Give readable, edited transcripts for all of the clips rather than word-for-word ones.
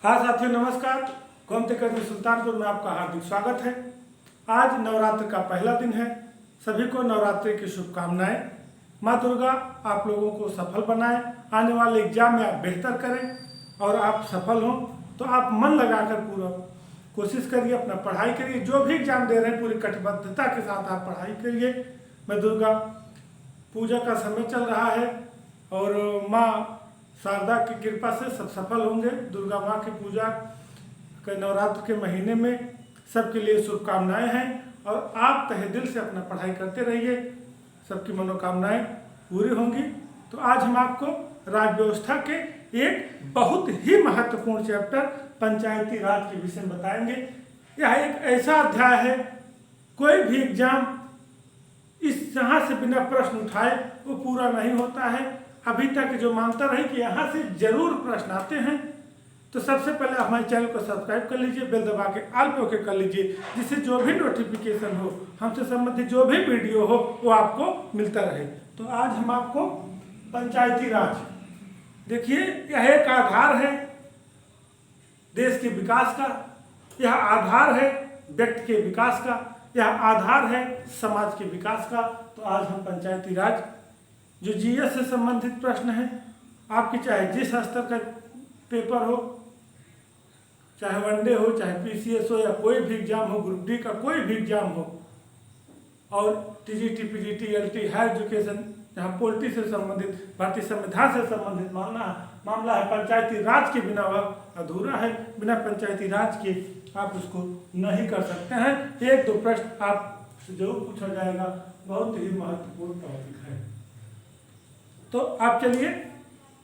हाँ साथियों, नमस्कार। गोमती अकेडमी सुल्तानपुर में आपका हार्दिक स्वागत है। आज नवरात्र का पहला दिन है। सभी को नवरात्रि की शुभकामनाएं। माँ दुर्गा आप लोगों को सफल बनाए, आने वाले एग्जाम में आप बेहतर करें और आप सफल हों। तो आप मन लगाकर पूरा कोशिश करिए, अपना पढ़ाई करिए। जो भी एग्जाम दे रहे हैं पूरी कटिबद्धता के साथ आप पढ़ाई करिए। मैं दुर्गा पूजा का समय चल रहा है और माँ शारदा की कृपा से सब सफल होंगे। दुर्गा माँ की पूजा के नवरात्र के महीने में सबके लिए शुभकामनाएं हैं और आप तहे दिल से अपना पढ़ाई करते रहिए, सबकी मनोकामनाएं पूरी होंगी। तो आज हम आपको राज्य व्यवस्था के एक बहुत ही महत्वपूर्ण चैप्टर पंचायती राज के विषय में बताएंगे। यह एक ऐसा अध्याय है, कोई भी एग्जाम इस यहाँ से बिना प्रश्न उठाए वो पूरा नहीं होता है। अभी तक जो मानता रही कि यहाँ से जरूर प्रश्न आते हैं। तो सबसे पहले हमारे चैनल को सब्सक्राइब कर लीजिए, बेल दबा के ऑल पे ओके कर लीजिए, जिससे जो भी नोटिफिकेशन हो, हमसे संबंधित जो भी वीडियो हो वो आपको मिलता रहे। तो आज हम आपको पंचायती राज, देखिए यह एक आधार है देश के विकास का, यह आधार है व्यक्ति के विकास का, यह आधार है समाज के विकास का। तो आज हम पंचायती राज जो जीएस से संबंधित प्रश्न है, आपकी चाहे जिस स्तर का पेपर हो, चाहे वनडे हो, चाहे पीसीएस हो, या कोई भी एग्जाम हो, ग्रुप डी का कोई भी एग्जाम हो, और TGT, PGT, LT, higher education, जहाँ पॉलिटी से संबंधित, भारतीय संविधान से संबंधित मामला है, पंचायती राज के बिना वह अधूरा है। बिना पंचायती राज के आप उसको नहीं कर सकते हैं। एक दो प्रश्न आपसे जरूर पूछा जाएगा, बहुत ही महत्वपूर्ण टॉपिक है। तो आप चलिए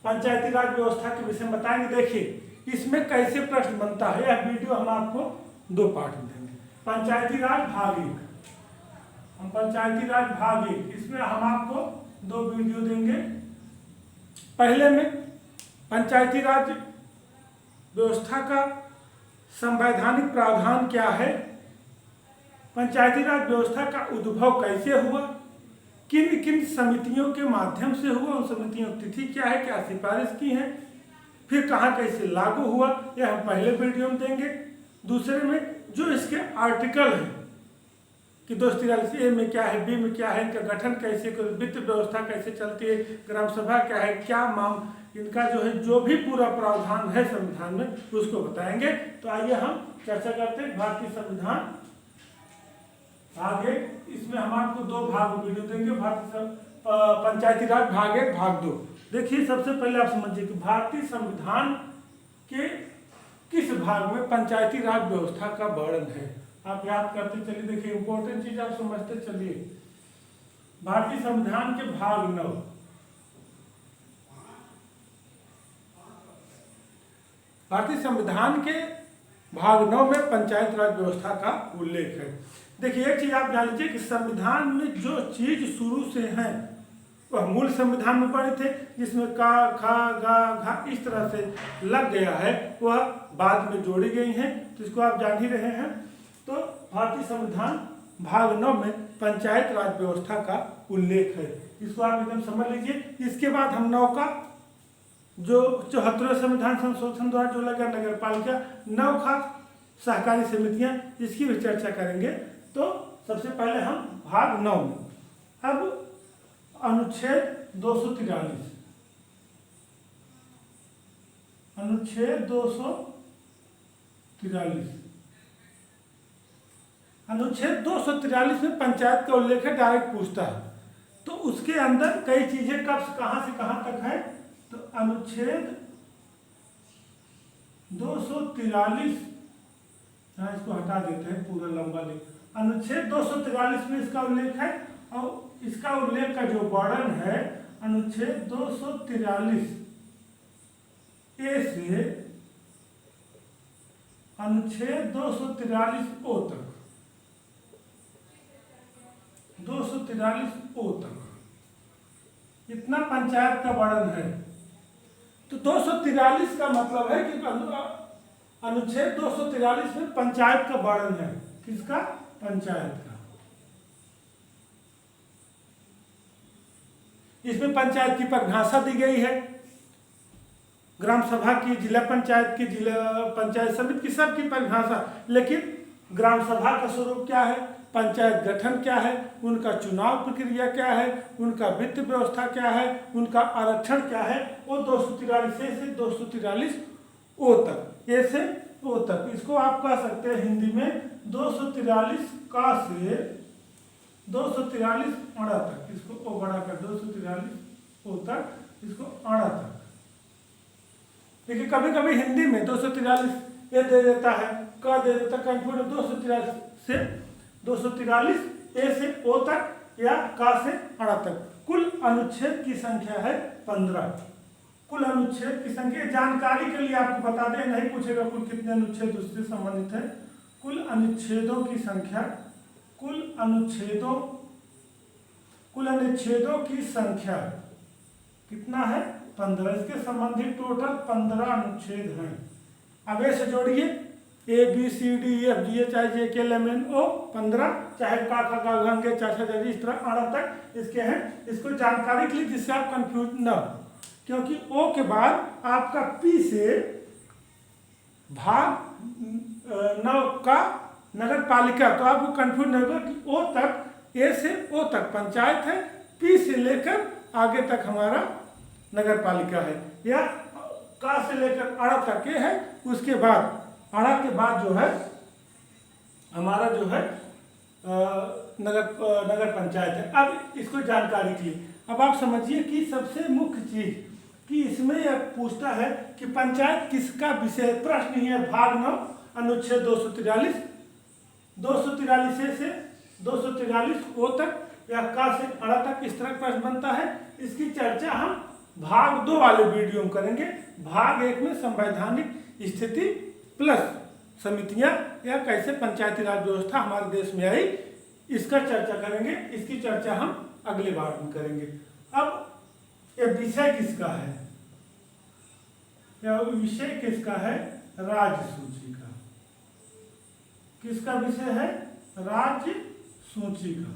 पंचायती राज व्यवस्था के विषय में बताएंगे। देखिए इसमें कैसे प्रश्न बनता है, यह वीडियो हम आपको दो पार्ट में देंगे। पंचायती राज भाग एक, हम पंचायती राज भाग एक, इसमें हम आपको दो वीडियो देंगे। पहले में पंचायती राज व्यवस्था का संवैधानिक प्रावधान क्या है, पंचायती राज व्यवस्था का उद्भव कैसे हुआ, किन किन समितियों के माध्यम से हुआ, उन समितियों की तिथि क्या है, क्या सिफारिश की है, फिर कहाँ कैसे लागू हुआ, यह हम पहले वीडियो में देंगे। दूसरे में जो इसके आर्टिकल हैं कि 243A में क्या है, बी में क्या है, इनका गठन कैसे, वित्त व्यवस्था कैसे चलती है, ग्राम सभा क्या है, क्या इनका जो है जो भी पूरा प्रावधान है संविधान में उसको बताएंगे। तो आइए हम चर्चा करते हैं भारतीय संविधान भाग एक। इसमें हम आपको दो भाग वीडियो देंगे, भारतीय पंचायती राज भाग एक, भाग दो। देखिए सबसे पहले आप समझिए कि भारतीय संविधान के किस भाग में पंचायती राज व्यवस्था का वर्णन है। आप याद करते चलिए, देखिए इंपॉर्टेंट चीज आप समझते चलिए। भारतीय संविधान के भाग 9, भारतीय संविधान के भाग 9 में पंचायत राज व्यवस्था का उल्लेख है। देखिए एक चीज आप जान लीजिए कि संविधान में जो चीज शुरू से है वह मूल संविधान में पढ़े थे, जिसमें का, खा, गा, घा इस तरह से लग गया है, वह बाद में जोड़ी गई हैं। तो इसको आप जान ही रहे हैं। तो भारतीय संविधान भाग 9 में पंचायत राज व्यवस्था का उल्लेख है, इसको आप एकदम समझ लीजिए। इसके बाद हम 9 का जो 74वें संविधान संशोधन द्वारा जो लगा नगर पालिका, 9 का सहकारी समितियां, इसकी भी चर्चा करेंगे। तो सबसे पहले हम भाग 9 में, अब अनुच्छेद 243, अनुच्छेद 243, अनुच्छेद 243 में पंचायत का उल्लेख है, डायरेक्ट पूछता है। तो उसके अंदर कई चीजें कब कहां से कहां तक है। तो अनुच्छेद 243, इसको हटा देते हैं, पूरा लंबा लिख। अनुच्छेद 243 में इसका उल्लेख है, और इसका उल्लेख का जो वर्णन है अनुच्छेद 243 ए से अनुच्छेद 243 ओ तक, 243 ओ तक इतना पंचायत का वर्णन है। तो 243 का मतलब है कि अनुच्छेद 243 में पंचायत का वर्णन है। किसका? पंचायत का। इसमें पंचायत की परिभाषा दी गई है, ग्राम सभा की, जिला पंचायत की, जिला पंचायत समिति की, सबकी परिभाषा। लेकिन ग्राम सभा का स्वरूप क्या है, पंचायत गठन क्या है, उनका चुनाव प्रक्रिया क्या है, उनका वित्त व्यवस्था क्या है, उनका आरक्षण क्या है, वो 243 ए से 243 ओ तक, ए से ओ तक। इसको आप कह सकते हैं हिंदी में 243 का से 243 अड़ा तक, इसको ओ बढ़ाकर 243 ओ तक, इसको अड़ा तक। देखिए कभी कभी हिंदी में 243 ए दे देता है, का दे देता है, कंफ्यूज। 243 से 243 ए से ओ तक या का से अड़ा तक। कुल अनुच्छेद की संख्या है 15। कुल अनुच्छेद की संख्या जानकारी के लिए आपको बता दें, नहीं पूछेगा कुल कितने अनुच्छेद उससे संबंधित है। कुल अनुच्छेदों की संख्या, कुल अनुच्छेदों की संख्या कितना है, 15। इसके संबंधित टोटल 15 अनुच्छेद हैं। अब ऐसे जोड़िए, A B C D E F G H I J K L M N O 15, चाहे का खा गा घ के चा छा जा इस तरह अड़ा तक इसके हैं। इसको जानकारी के लिए जिससे आप कंफ्यूज न हो, क्योंकि ओ के बाद आपका पी से भाग 9 का नगर पालिका, तो आपको कंफ्यूज नहीं होगा कि ओ तक, ए से ओ तक पंचायत है, पी से लेकर आगे तक हमारा नगर पालिका है, या का से लेकर अड़ा तक के है। उसके बाद अड़ा के बाद जो है हमारा जो है नगर पंचायत है। अब इसको जानकारी के लिए अब आप समझिए कि सबसे मुख्य चीज कि इसमें यह पूछता है कि पंचायत किसका विषय। प्रश्न ही है भाग 9 अनुच्छेद 243 से 243 ओ तक या का से अड़ा तक, इस तरह प्रश्न बनता है। इसकी चर्चा हम भाग 2 वाले वीडियो में करेंगे। भाग 1 में संवैधानिक स्थिति प्लस समितियां या कैसे पंचायती राज व्यवस्था हमारे देश में आई, इसका चर्चा करेंगे। इसकी चर्चा हम अगले बार में करेंगे। अब ये विषय किसका है, यह विषय किसका है, राज्य सूची का। किसका विषय है, राज्य सूची का।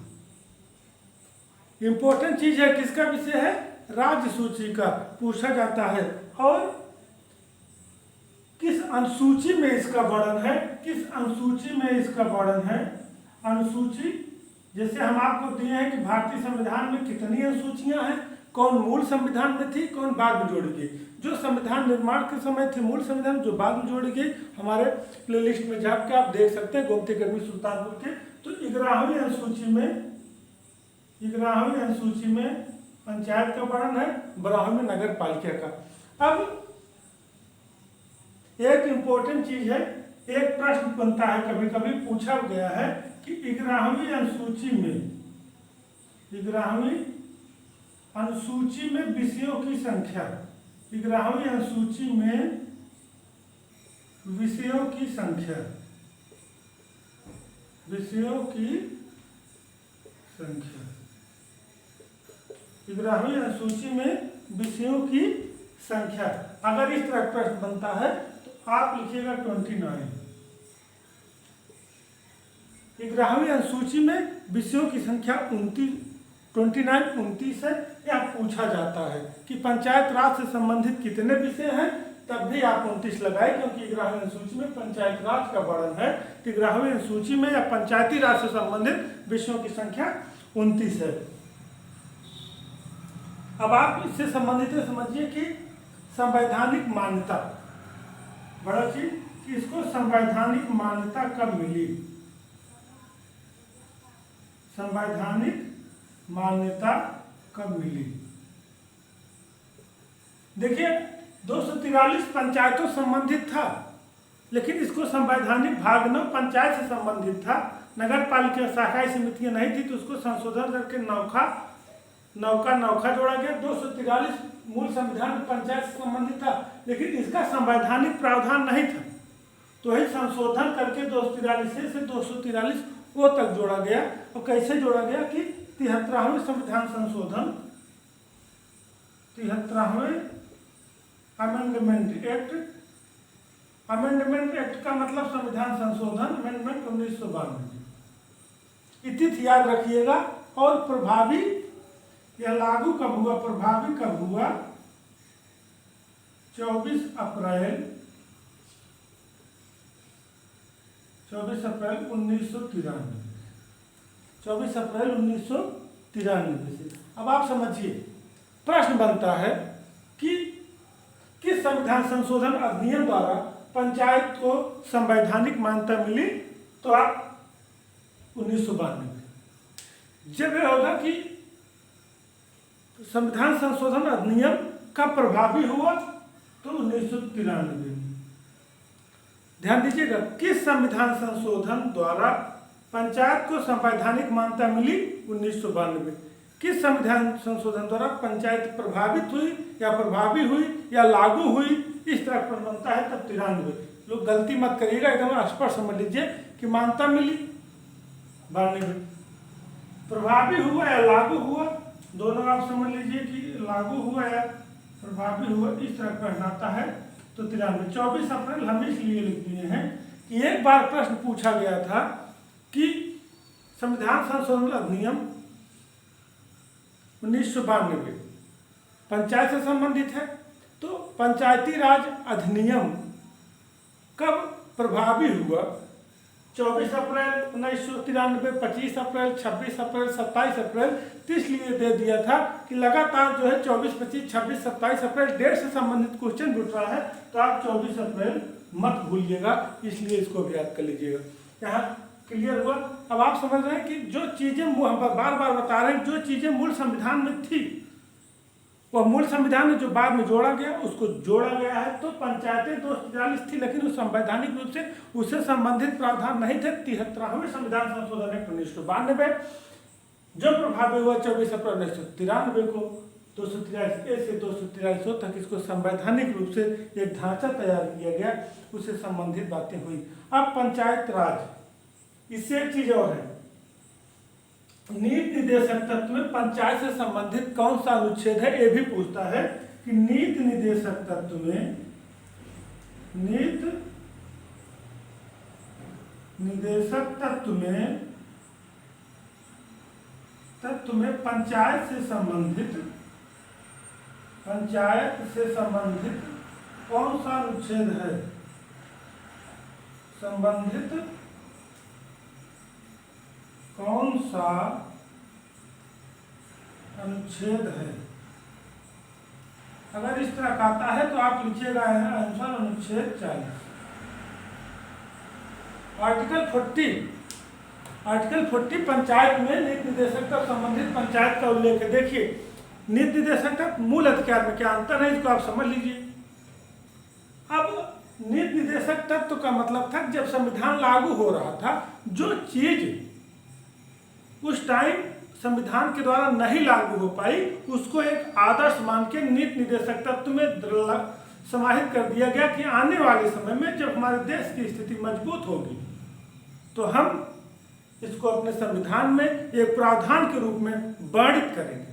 इंपॉर्टेंट चीज है, किसका विषय है, राज्य सूची का पूछा जाता है। और किस अनुसूची में इसका वर्णन है, किस अनुसूची में इसका वर्णन है। अनुसूची जैसे हम आपको दिए हैं कि भारतीय संविधान में कितनी अनुसूचियां हैं, कौन मूल संविधान में थी, कौन बाद में जोड़ी गई। जो संविधान निर्माण के समय थे मूल संविधान, जो बाद में जोड़ी गई, हमारे प्लेलिस्ट में जाकर आप देख सकते हैं गोमती अकेडमी सुल्तानपुर के। तो 11वीं अनुसूची में पंचायत का वर्णन है, 12वीं में नगर पालिका का। अब एक इंपॉर्टेंट चीज है, एक प्रश्न बनता है, कभी कभी पूछा गया है कि 11वीं अनुसूची में विषयों की संख्या, 11वीं अनुसूची में विषयों की संख्या 11वीं अनुसूची में विषयों की संख्या। अगर इस तरह प्रश्न बनता है तो आप लिखिएगा 29। 11वीं अनुसूची में विषयों की संख्या 29 है। यह पूछा जाता है कि पंचायत राज से संबंधित कितने विषय हैं, तब भी आप 29 लगाए, क्योंकि 11वीं अनुसूची में पंचायत राज का वर्णन है। 11वीं अनुसूची में या पंचायती राज से संबंधित विषयों की संख्या 29 है। अब आप इससे संबंधित समझिए कि संवैधानिक मान्यता, बड़ा चीज कि इसको संवैधानिक मान्यता कब मिली। संवैधानिक मान्यता कब मिली। देखिए 243 पंचायतों संबंधित था, लेकिन इसको संवैधानिक भाग 9 पंचायत से संबंधित था। नगर पालिका शाखाई समितियां नहीं थी, तो उसको संशोधन करके नौका जोड़ा गया। 243 मूल संविधान में पंचायत से संबंधित था, लेकिन इसका संवैधानिक प्रावधान नहीं था, तो ही संशोधन करके 243 से 243 वो तक जोड़ा गया। और कैसे जोड़ा गया कि 73वें संविधान संशोधन, 73वें अमेंडमेंट एक्ट का मतलब संविधान संशोधन, अमेंडमेंट 1992 तिथि याद रखिएगा। और प्रभावी या लागू कब हुआ, प्रभावी कब हुआ, 24 अप्रैल 1993, 24 अप्रैल 1993 से। अब आप समझिए, प्रश्न बनता है कि किस संविधान संशोधन अधिनियम द्वारा पंचायत को संवैधानिक मान्यता मिली, तो आप 1992। जब यह होगा कि संविधान संशोधन अधिनियम कब प्रभावी हुआ, तो 1993 में। ध्यान दीजिएगा, किस संविधान संशोधन द्वारा पंचायत को संवैधानिक मान्यता मिली, 1992। किस संविधान संशोधन द्वारा पंचायत प्रभावित हुई या प्रभावी हुई या लागू हुई, इस तरह प्रश्न बनता है, तब 93। लोग गलती मत करिएगा, एकदम स्पष्ट समझ लीजिए कि मान्यता मिली 92, प्रभावी हुआ या लागू हुआ, दोनों आप समझ लीजिए कि लागू हुआ या प्रभावी हुआ, इस तरह प्रश्न आता है तो 93। 24 अप्रैल हम इसलिए लिख दिए हैं कि एक बार प्रश्न पूछा गया था कि संविधान संशोधन अधिनियम 1992 पंचायत से संबंधित है, तो पंचायती राज अधिनियम कब प्रभावी हुआ, 24 अप्रैल 1993, 25 अप्रैल, 26 अप्रैल, 27 अप्रैल। तो इसलिए दे दिया था कि लगातार जो है 24, 25, 26, 27 अप्रैल डेट से संबंधित क्वेश्चन जुट रहा है, तो आप 24 अप्रैल मत भूलिएगा, इसलिए इसको भी याद कर लीजिएगा। यहाँ क्लियर हुआ। अब आप समझ रहे हैं कि जो चीज़ें हम बार बार बता रहे हैं, जो चीज़ें मूल संविधान में थी, वह मूल संविधान में जो बाद में जोड़ा गया उसको जोड़ा गया है। तो पंचायतें 243 थी, लेकिन उस संवैधानिक रूप से उससे संबंधित प्रावधान नहीं थे। 73वें संविधान संशोधन एक्ट 1992 जो प्रभावी हुआ 24 अप्रैल 1993 को, 243A से 243 तक इसको संवैधानिक रूप से एक ढांचा तैयार किया गया, उससे संबंधित बातें हुई। अब पंचायत राज, इससे एक चीज और है, नीति निर्देशक तत्व में पंचायत से संबंधित कौन सा अनुच्छेद है, ये भी पूछता है कि नीति निर्देशक तत्व में, नीति निर्देशक तत्व में पंचायत से संबंधित कौन सा अनुच्छेद है, संबंधित कौन सा अनुच्छेद है। अगर इस तरह का आता है तो आप लिखिएगा आंसर अनुच्छेद 40। आर्टिकल 40 पंचायत में नीति निर्देशक तत्व संबंधित पंचायत का उल्लेख है। देखिए, नीति निर्देशक तत्व मूल अधिकार में क्या अंतर है, इसको आप समझ लीजिए। अब नीति निर्देशक तत्व का मतलब था जब संविधान लागू हो रहा था, जो चीज उस टाइम संविधान के द्वारा नहीं लागू हो पाई, उसको एक आदर्श मान के नीति निर्देशक तत्व में समाहित कर दिया गया कि आने वाले समय में जब हमारे देश की स्थिति मजबूत होगी तो हम इसको अपने संविधान में एक प्रावधान के रूप में वर्णित करेंगे।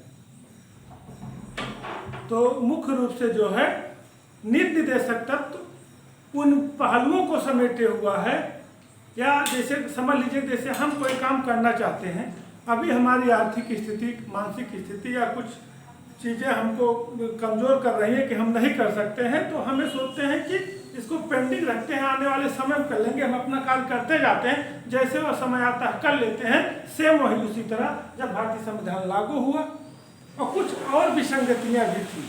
तो मुख्य रूप से जो है नीति निर्देशक तत्व उन पहलुओं को समेटे हुआ है, या जैसे समझ लीजिए, जैसे हम कोई काम करना चाहते हैं, अभी हमारी आर्थिक स्थिति, मानसिक स्थिति या कुछ चीज़ें हमको कमज़ोर कर रही है कि हम नहीं कर सकते हैं, तो हमें सोचते हैं कि इसको पेंडिंग रखते हैं, आने वाले समय में कर लेंगे, हम अपना कार्य करते जाते हैं, जैसे वह समय आता है कर लेते हैं। सेम वही उसी तरह जब भारतीय संविधान लागू हुआ, और कुछ और विसंगतियाँ भी थी।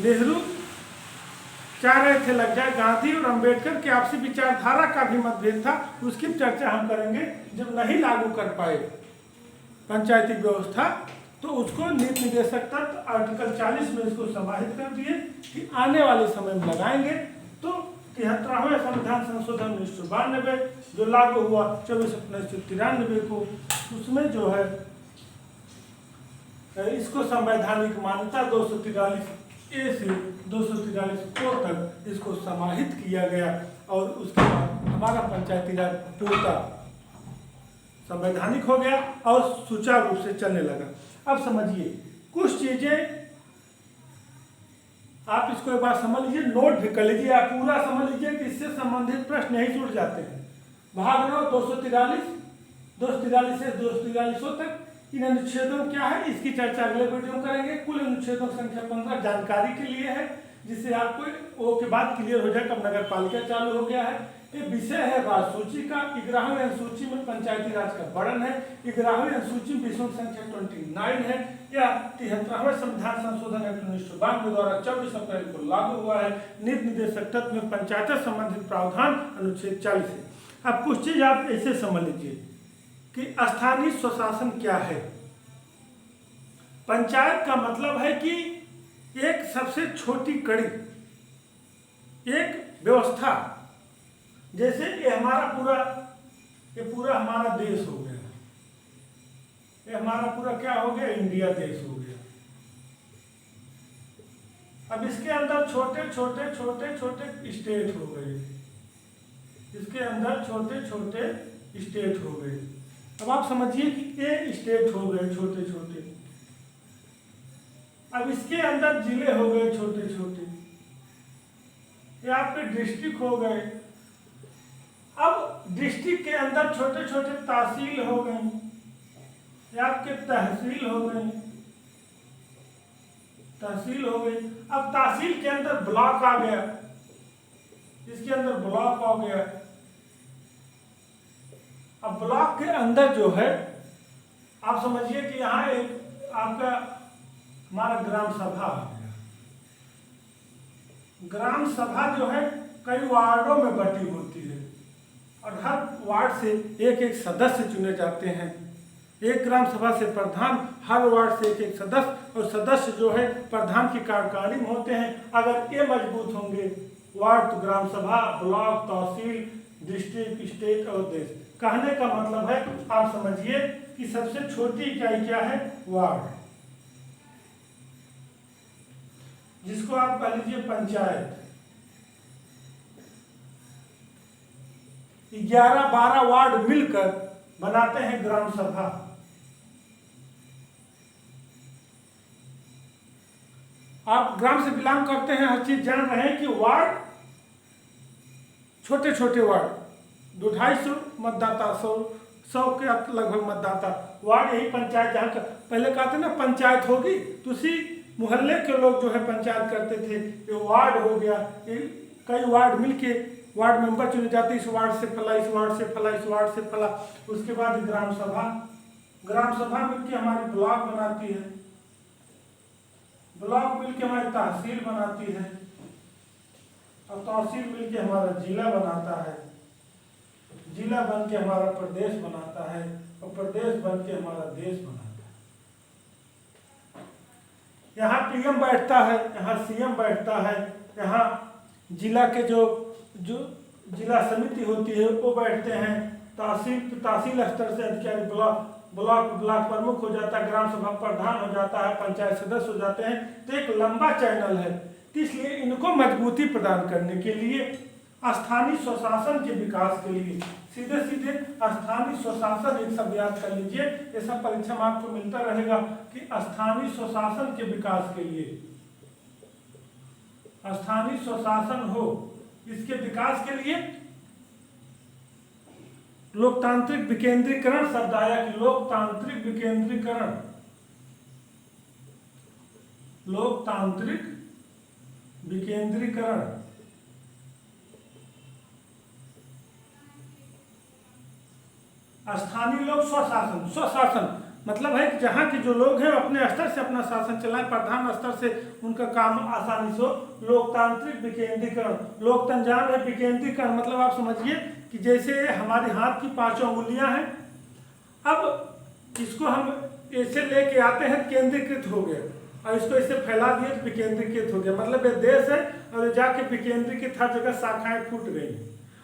नेहरू चाह रहे थे लग जाए, गांधी और अंबेडकर की आपसी विचारधारा का भी मतभेद था, उसकी चर्चा हम करेंगे। जब नहीं लागू कर पाए पंचायती व्यवस्था, तो उसको नीति निर्देशक तत्व आर्टिकल 40 में इसको समाहित कर दिए कि आने वाले समय में लगाएंगे। तो 73वें संविधान संशोधन 1992 जो लागू हुआ 24 अप्रैल 1993 को, उसमें जो है इसको संवैधानिक मान्यता 243A से 243 तक इसको समाहित किया गया, और उसके बाद हमारा पंचायती राज पूर्णतः संवैधानिक हो गया और सुचारू रूप से चलने लगा। अब समझिए कुछ चीजें, आप इसको एक बार समझ लीजिए, नोट भी कर लीजिए, आप पूरा समझ लीजिए कि इससे संबंधित प्रश्न नहीं छूट जाते हैं। भाग 9 243 से 243 तक इन अनुच्छेदों क्या है, इसकी चर्चा अगले वीडियो में करेंगे। कुल अनुच्छेदों की संख्या 15 जानकारी के लिए है। जिससे आपको वो के बाद क्लियर हो जाए कब नगर पालिका चालू हो गया है। ये विषय है राजसूची का। 11वीं अनुसूची में पंचायती राज का वर्णन है। 11वीं अनुसूची में विषयों की संख्या 29 है। यह 73वें संविधान संशोधन एक्ट 1992 द्वारा 24 अप्रैल को लागू हुआ है। नीति निर्देशक तत्व में पंचायत से संबंधित प्रावधान अनुच्छेद 40 है। अब कुछ चीज आप ऐसे समझ लीजिए कि स्थानीय स्वशासन क्या है। पंचायत का मतलब है कि एक सबसे छोटी कड़ी, एक व्यवस्था। जैसे ये पूरा हमारा देश हो गया, ये हमारा पूरा क्या हो गया, इंडिया देश हो गया। अब इसके अंदर छोटे छोटे छोटे छोटे स्टेट हो गए, इसके अंदर छोटे छोटे स्टेट हो गए। अब आप समझिए कि ये स्टेट हो गए छोटे छोटे। अब इसके अंदर जिले हो गए छोटे छोटे, ये आपके डिस्ट्रिक्ट हो गए। अब डिस्ट्रिक्ट के अंदर छोटे छोटे तहसील हो गए, ये आपके तहसील हो गए, तहसील हो गई। अब तहसील के अंदर ब्लॉक आ गया, इसके अंदर ब्लॉक आ गया। अब ब्लॉक के अंदर जो है आप समझिए कि यहाँ एक आपका हमारा ग्राम सभा आ गया। ग्राम सभा जो है कई वार्डों में बटी होती है और हर वार्ड से एक एक सदस्य चुने जाते हैं। एक ग्राम सभा से प्रधान, हर वार्ड से एक एक सदस्य, और सदस्य जो है प्रधान की कार्यकारिणी में होते हैं। अगर ये मजबूत होंगे वार्ड तो ग्राम सभा, ब्लॉक, तहसील, डिस्ट्रिक्ट, स्टेट और देश। कहने का मतलब है आप समझिए कि सबसे छोटी इकाई क्या है, वार्ड, जिसको आप कह लीजिए पंचायत। 11-12 वार्ड मिलकर बनाते हैं ग्राम सभा। आप ग्राम से बिलोंग करते हैं, हर चीज जान रहे हैं कि वार्ड छोटे छोटे वार्ड, 200-250 मतदाता, 100 के लगभग मतदाता वार्ड, यही पंचायत। जहाँ का पहले कहते ना पंचायत होगी तो उसी मोहल्ले के लोग जो है पंचायत करते थे। ये वार्ड हो गया, कई वार्ड मिलके वार्ड मेंबर चुने जाते, इस वार्ड से फला, इस वार्ड से फला, इस वार्ड से फला। उसके बाद ग्राम सभा, ग्राम सभा मिलके हमारी ब्लॉक बनाती है, ब्लॉक मिलके हमारी तहसील बनाती है, और तहसील मिलके हमारा जिला बनाता है, जिला बन के हमारा प्रदेश बनाता है, और प्रदेश बन के हमारा देश बनाता है। यहाँ पीएम बैठता है, यहाँ सीएम बैठता है, यहाँ जिला के जो जिला समिति होती है वो बैठते हैं, तहसील स्तर से अधिकारी, ब्लॉक प्रमुख हो जाता है, ग्राम सभा प्रधान हो जाता है, पंचायत सदस्य हो जाते हैं। तो एक लंबा चैनल है। तो इसलिए इनको मजबूती प्रदान करने के लिए, स्थानीय स्वशासन के विकास के लिए, सीधे सीधे स्थानीय स्वशासन एक शब्द याद कर लीजिए, ये सब परीक्षा में आपको मिलता रहेगा कि स्थानीय स्वशासन के विकास के लिए, स्थानीय स्वशासन हो, इसके विकास के लिए लोकतांत्रिक विकेंद्रीकरण शब्द आया कि लोकतांत्रिक विकेंद्रीकरण, लोकतांत्रिक विकेंद्रीकरण। स्थानीय लोग स्वशासन, स्वशासन मतलब है कि जहाँ के जो लोग हैं अपने स्तर से अपना शासन चलाएं, प्रधान स्तर से उनका काम आसानी से हो। लोकतांत्रिक विकेंद्रीकरण, लोकतंत्र जान है, विकेंद्रीकरण मतलब आप समझिए कि जैसे हमारे हाथ की 5 अंगुलियां हैं, अब इसको हम ऐसे लेके आते हैं केंद्रीकृत हो गया, और इसको ऐसे फैला दिए तो विकेंद्रीकृत हो गया। मतलब ये देश है और जाके विकेंद्रीकृत हर जगह शाखाएं फूट गई,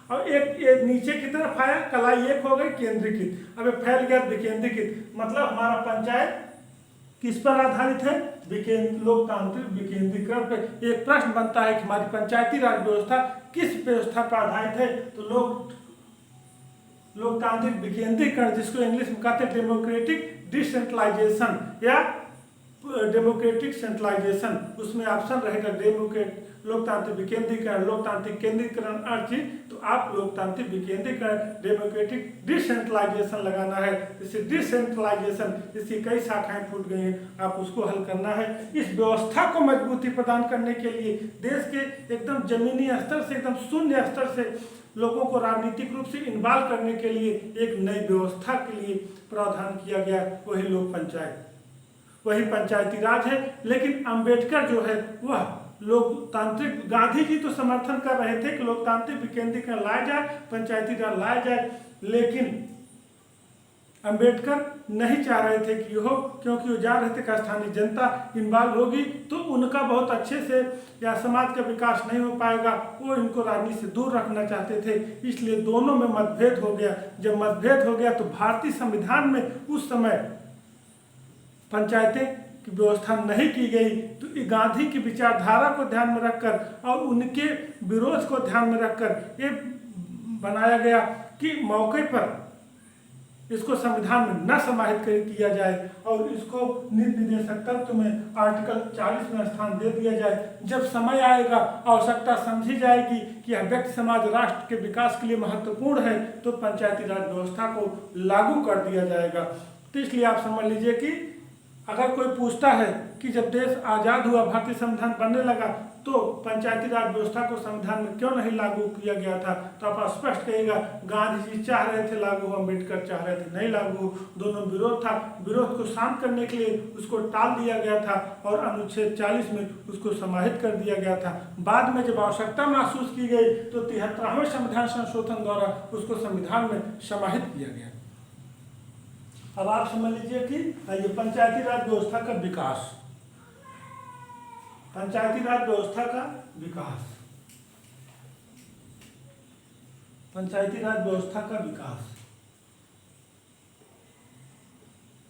और एक नीचे की तरफ आया, कलाई एक हो गई केंद्रीकृत, अब ये फैल गया विकेंद्रीकृत। मतलब हमारा पंचायत किस पर आधारित है, लोकतांत्रिक विकेंद्रीकरण पे। एक प्रश्न बनता है कि हमारी पंचायती राज व्यवस्था किस व्यवस्था पर आधारित है, तो लोकतांत्रिक विकेंद्रीकरण, जिसको इंग्लिश में कहते हैं डेमोक्रेटिक डिसेंट्रलाइजेशन, या डेमोक्रेटिक सेंट्रलाइजेशन, उसमें ऑप्शन रहेगा लोकतांत्रिक विकेंद्रीकरण, लोकतांत्रिक केंद्रीकरण हर चीज, तो आप लोकतांत्रिक विकेंद्रीकरण डेमोक्रेटिक डिसेंट्रलाइजेशन लगाना है। इसे डिसेंट्रलाइजेशन, इसकी कई शाखाएं फूट गई हैं, आप उसको हल करना है। इस व्यवस्था को मजबूती प्रदान करने के लिए देश के एकदम जमीनी स्तर से, एकदम शून्य स्तर से लोगों को राजनीतिक रूप से इन्वॉल्व करने के लिए एक नई व्यवस्था के लिए प्रावधान किया गया, वही लोक पंचायत, वही पंचायती राज है। लेकिन अंबेडकर जो है वह लोकतांत्रिक, गांधी जी तो समर्थन कर रहे थे कि लोकतांत्रिक विकेंद्रीकरण लाया जाए, पंचायती राज लाया जाए, लेकिन अंबेडकर नहीं चाह रहे थे कि हो, क्योंकि वो जा रहे थे कि स्थानीय जनता इन्वॉल्व होगी तो उनका बहुत अच्छे से या समाज का विकास नहीं हो पाएगा, वो इनको राजनीति से दूर रखना चाहते थे। इसलिए दोनों में मतभेद हो गया। जब मतभेद हो गया तो भारतीय संविधान में उस समय पंचायतें की व्यवस्था नहीं की गई। तो गांधी की विचारधारा को ध्यान में रखकर और उनके विरोध को ध्यान में रखकर ये बनाया गया कि मौके पर इसको संविधान में न समाहित किया जाए और इसको नीति निर्देशक तत्व में आर्टिकल 40 में स्थान दे दिया जाए। जब समय आएगा, आवश्यकता समझी जाएगी कि यह व्यक्ति समाज राष्ट्र के विकास के लिए महत्वपूर्ण है, तो पंचायती राज व्यवस्था को लागू कर दिया जाएगा। तो इसलिए आप समझ लीजिए कि अगर कोई पूछता है कि जब देश आज़ाद हुआ, भारतीय संविधान बनने लगा, तो पंचायती राज व्यवस्था को संविधान में क्यों नहीं लागू किया गया था, तो आप स्पष्ट कहिएगा गांधी जी चाह रहे थे लागू, अम्बेडकर चाह रहे थे नहीं लागू, दोनों विरोध था। विरोध को शांत करने के लिए उसको टाल दिया गया था और अनुच्छेद 40 में उसको समाहित कर दिया गया था। बाद में जब आवश्यकता महसूस की गई तो 73वें संविधान संशोधन द्वारा उसको संविधान में समाहित किया गया। अब आप समझ लीजिए कि ये पंचायती राज व्यवस्था का विकास, पंचायती राज व्यवस्था का विकास, पंचायती राज व्यवस्था का विकास,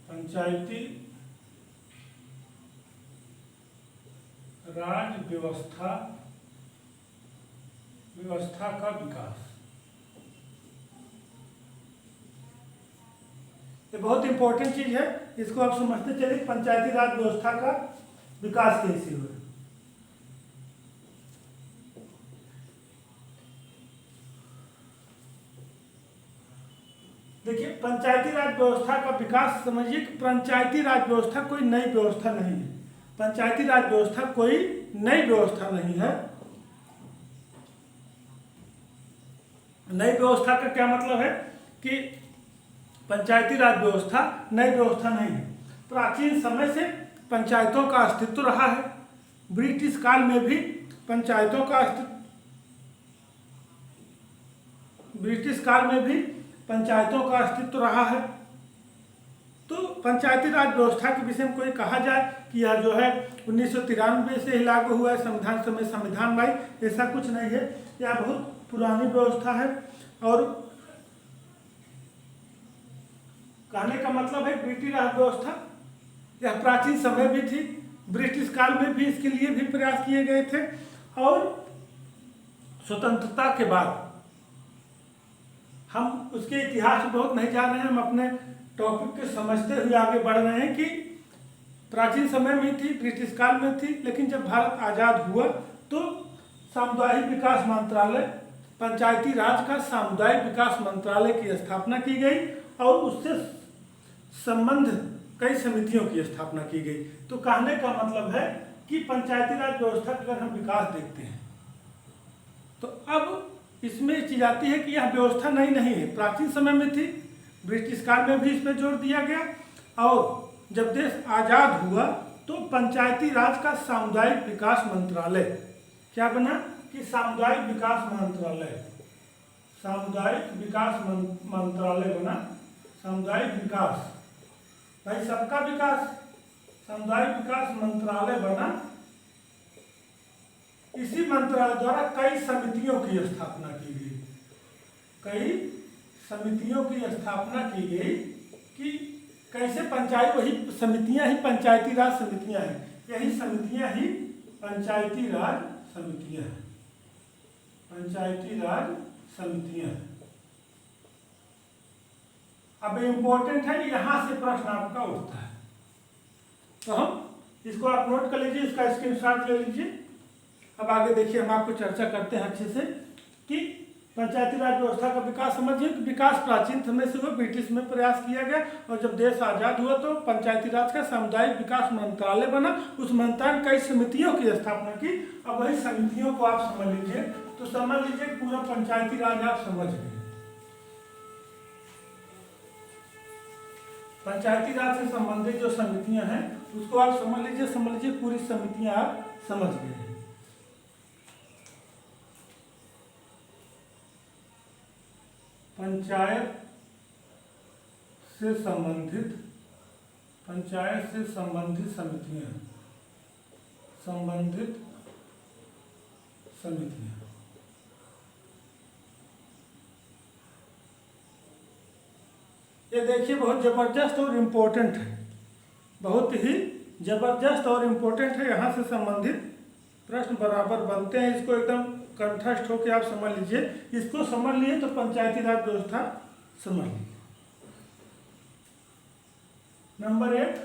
पंचायती राज व्यवस्था का विकास। ये बहुत इंपॉर्टेंट चीज है, इसको आप समझते चलिए। पंचायती राज व्यवस्था का विकास कैसे हुआ। देखिए, पंचायती राज व्यवस्था का विकास समझिए कि पंचायती राज व्यवस्था कोई नई व्यवस्था नहीं है। पंचायती राज व्यवस्था कोई नई व्यवस्था नहीं है। नई व्यवस्था का क्या मतलब है कि पंचायती राज व्यवस्था नई व्यवस्था नहीं है। प्राचीन समय से पंचायतों का अस्तित्व रहा है। ब्रिटिश काल में भी पंचायतों का अस्तित्व, ब्रिटिश काल में भी पंचायतों का अस्तित्व रहा है। तो पंचायती राज व्यवस्था के विषय में कोई कहा जाए कि यह जो है 1993 से ही लागू हुआ है, संविधान समय संविधान लाई, ऐसा कुछ नहीं है। यह बहुत पुरानी व्यवस्था है और कहने का मतलब है ब्रिटिश राज व्यवस्था यह प्राचीन समय भी थी, ब्रिटिश काल में भी इसके लिए भी प्रयास किए गए थे और स्वतंत्रता के बाद हम उसके इतिहास में बहुत नहीं जा रहे हैं, हम अपने टॉपिक के समझते हुए आगे बढ़ रहे हैं कि प्राचीन समय में थी, ब्रिटिश काल में थी, लेकिन जब भारत आज़ाद हुआ तो सामुदायिक विकास मंत्रालय, पंचायती राज का सामुदायिक विकास मंत्रालय की स्थापना की गई और उससे संबंध कई समितियों की स्थापना की गई। तो कहने का मतलब है कि पंचायती राज व्यवस्था का अगर हम विकास देखते हैं तो अब इसमें एक चीज आती है कि यह व्यवस्था नई नहीं है, प्राचीन समय में थी, ब्रिटिश काल में भी इस पर जोर दिया गया और जब देश आज़ाद हुआ तो पंचायती राज का सामुदायिक विकास मंत्रालय क्या बना कि सामुदायिक विकास मंत्रालय, सामुदायिक विकास मंत्रालय बना। सामुदायिक विकास, भाई सबका विकास, सामुदायिक विकास मंत्रालय बना। इसी मंत्रालय द्वारा कई समितियों की स्थापना की गई, कई समितियों की स्थापना की गई कि कैसे पंचायत, वही समितियां ही पंचायती राज समितियां हैं, यही समितियां ही पंचायती राज समितियां हैं, पंचायती राज समितियां हैं। अब इम्पोर्टेंट है, यहां से प्रश्न आपका उठता है। तो हम इसको आप नोट कर लीजिए, इसका स्क्रीनशॉट ले लीजिए। अब आगे देखिए, हम आपको चर्चा करते हैं अच्छे से कि पंचायती राज व्यवस्था का विकास समझिए कि विकास प्राचीन समय से हुआ, ब्रिटिश में प्रयास किया गया और जब देश आज़ाद हुआ तो पंचायती राज का सामुदायिक विकास मंत्रालय बना। उस मंत्रालय ने कई समितियों की स्थापना की। अब वही समितियों को आप समझ लीजिए, तो समझ लीजिए पूरा पंचायती राज आप समझ गए। पंचायती राज से संबंधित जो समितियां हैं उसको आप समझ लीजिए पूरी समितियां आप समझ गए। पंचायत से संबंधित समितियां ये देखिए बहुत जबरदस्त और इम्पोर्टेंट है, बहुत ही जबरदस्त और इम्पोर्टेंट है। यहाँ से संबंधित प्रश्न बराबर बनते हैं, इसको एकदम कंठस्थ होकर आप समझ लीजिए। इसको समझ लिए तो पंचायती राज व्यवस्था समझ लीजिए। नंबर 1,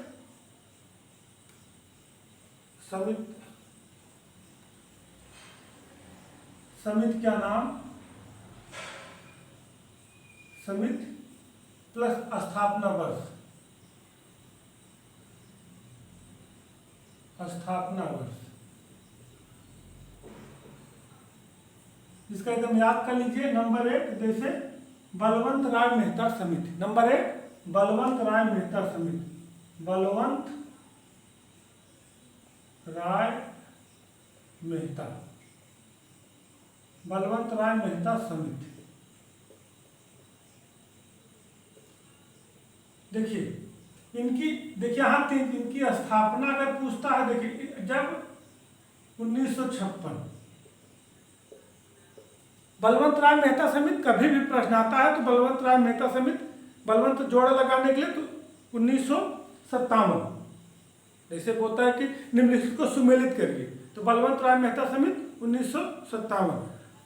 समिति क्या नाम, समिति प्लस स्थापना वर्ष, इसका एकदम याद कर लीजिए। नंबर 1 जैसे बलवंत राय मेहता समिति, नंबर 1 बलवंत राय मेहता समिति, बलवंत राय मेहता समिति। देखिए यहाँ इनकी स्थापना अगर पूछता है, देखिए जब 1956 बलवंत राय मेहता समिति, कभी भी प्रश्न आता है तो बलवंत राय मेहता समिति, बलवंत जोड़ा लगाने के लिए तो 1957, जैसे बोलता है कि निम्नलिखित को सुमेलित करिए, तो बलवंत राय मेहता समिति 1957।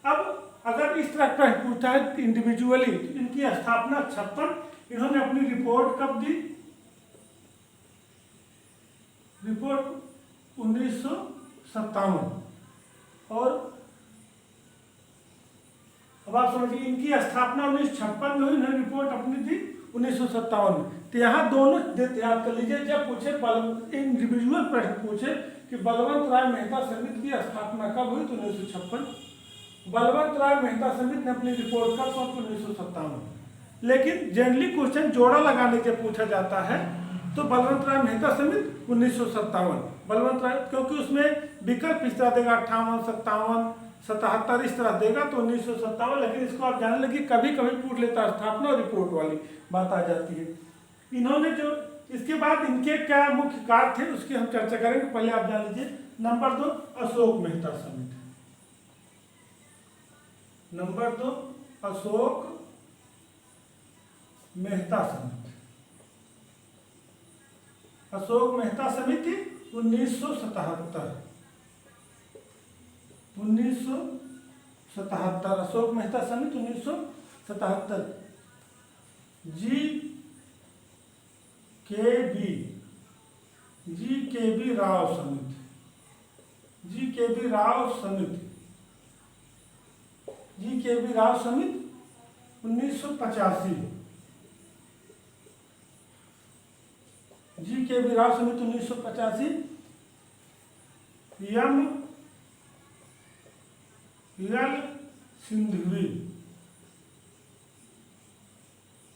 अब अगर इस तरह प्रश्न पूछता है इंडिविजुअली, तो इनकी स्थापना 56, इन्होंने अपनी रिपोर्ट कब दी, रिपोर्ट 1957। और अब आप समझिए इनकी स्थापना 1956 में हुई, इन्होंने रिपोर्ट अपनी दी 1957 में। तो यहाँ दोनों याद कर लीजिए, जब पूछे इंडिविजुअल प्रश्न पूछे कि बलवंत राय मेहता समिति की स्थापना कब हुई तो 1956, बलवंत राय मेहता समिति ने अपनी रिपोर्ट कब सौंपी 1957। लेकिन जनरली क्वेश्चन जोड़ा लगाने जब पूछा जाता है तो बलवंत राय मेहता समिति 1957, बलवंत राय, क्योंकि उसमें विकल्प इस तरह देगा 58, 57, 77 इस तरह देगा तो 1957। लेकिन इसको आप जानने लगे कभी कभी पूछ लेता स्थापना और रिपोर्ट वाली बात आ जाती है। इन्होंने जो इसके बाद इनके क्या मुख्य कार्य थे उसकी हम चर्चा करेंगे, पहले आप जान लीजिए। नंबर 2 अशोक मेहता समिति, नंबर 2 अशोक मेहता समिति, अशोक मेहता समिति 1977, 1977 अशोक मेहता समिति 1977। जी के बी राव समिति, जी के बी राव समिति 1985, जी के बी राव समिति 1985।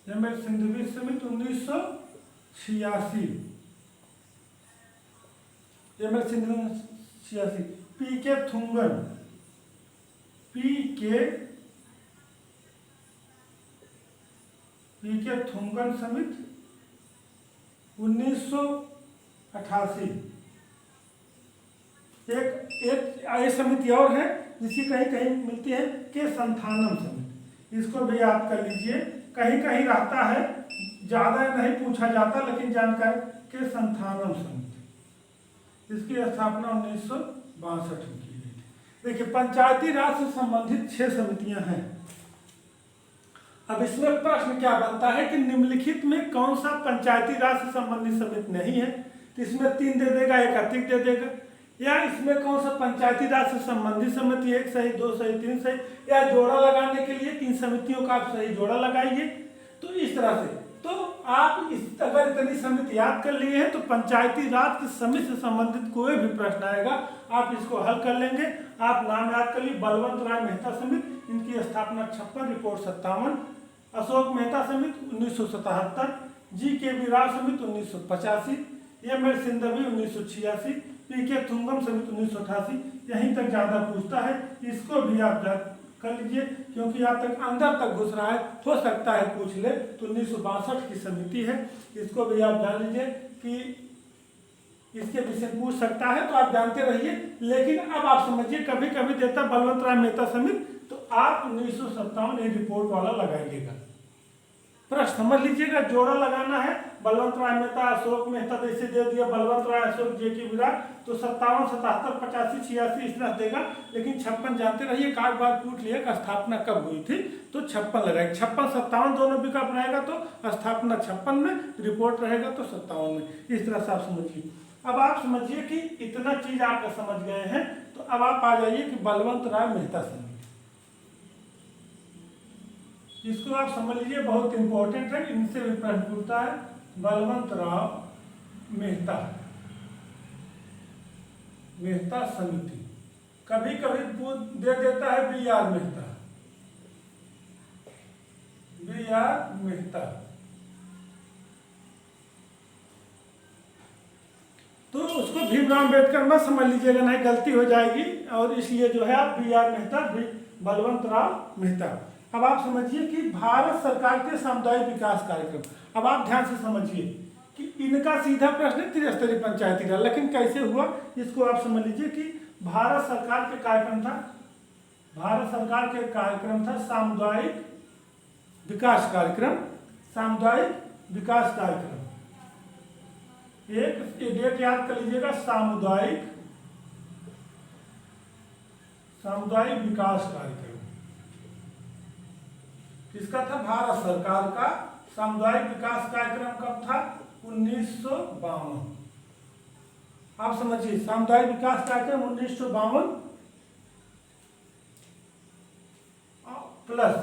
एल सिंधवी समिति 1986, एल सिंधवी 86। पी के थुंगन समिति 1988। एक समिति और है जिसकी कहीं कहीं मिलती है, के संथानम समिति, इसको भी याद कर लीजिए, कहीं कहीं रहता है, ज़्यादा नहीं पूछा जाता लेकिन जानकारी। के संथानम समिति, इसकी स्थापना 1962 में की गई थी। देखिए पंचायती राज से संबंधित 6 समितियां हैं। अब इसमें प्रश्न क्या बनता है कि निम्नलिखित में कौन सा पंचायती राज से संबंधित समिति नहीं है। तो इसमें 3 दे देगा, एक अतिरिक्त दे देगा। या इसमें कौन सा पंचायती राज से संबंधित समिति, 1 सही, 2 सही, 3 सही, या जोड़ा लगाने के लिए 3 समितियों का आप सही जोड़ा लगाइए। तो इस तरह से तो आप इस अगर इतनी समिति याद कर लिए हैं तो पंचायती राज की समिति से संबंधित कोई भी प्रश्न आएगा आप इसको हल कर लेंगे। आप नाम याद कर लीजिए, बलवंत राय मेहता समिति, इनकी स्थापना 56, रिपोर्ट 57, अशोक मेहता समिति 1977, GKV राव समिति 1985, ML सिंधवी 1986, PK थुंगम समिति 1988। यहीं तक ज्यादा पूछता है, इसको भी आप याद कर लीजिए क्योंकि यहाँ तक अंदर तक घुस रहा है, हो सकता है पूछ ले। तो 1962 की समिति है, इसको भी आप जान लीजिए कि इसके विषय पूछ सकता है, तो आप जानते रहिए। लेकिन अब आप समझिए, कभी कभी देता बलवंत राय मेहता समिति, तो आप 1957 ये रिपोर्ट वाला लगाइएगा। प्रश्न समझ लीजिएगा, जोड़ा लगाना है, बलवंत राय मेहता, अशोक मेहता, जैसे दे दिया बलवंत राय, अशोक, JK विराट, तो 57, 77, 85, 86 इस तरह देगा। लेकिन 56 जानते रहिए, एक बार पूछ लिया कि स्थापना कब हुई थी, तो 56 लगाएगा। 56, 57 दोनों विकल्प रहेगा तो स्थापना 56 में, रिपोर्ट रहेगा तो 57 में। इस तरह से आप समझिए। अब आप समझिए कि इतना चीज आप समझ गए हैं, तो अब आप आ जाइए कि बलवंत राय मेहता समिति, इसको आप समझ लीजिए, बहुत इंपॉर्टेंट है, इनसे भी प्रश्न पूछता है। बलवंत राव मेहता समिति, कभी कभी दे देता है BR मेहता, तो उसको भीमराव अम्बेडकर मत समझ लीजिएगा, नहीं गलती हो जाएगी, और इसलिए जो है आप BR मेहता, बलवंत राव मेहता। अब आप समझिए कि भारत सरकार के सामुदायिक विकास कार्यक्रम, अब आप ध्यान से समझिए कि इनका सीधा प्रश्न त्रिस्तरीय पंचायती राज, लेकिन कैसे हुआ इसको आप समझ लीजिए कि भारत सरकार के कार्यक्रम था सामुदायिक विकास कार्यक्रम। एक डेट याद कर लीजिएगा, सामुदायिक विकास कार्यक्रम किसका था? भारत सरकार का। सामुदायिक विकास कार्यक्रम कब था? 1952। आप समझिए, सामुदायिक विकास कार्यक्रम 1952 प्लस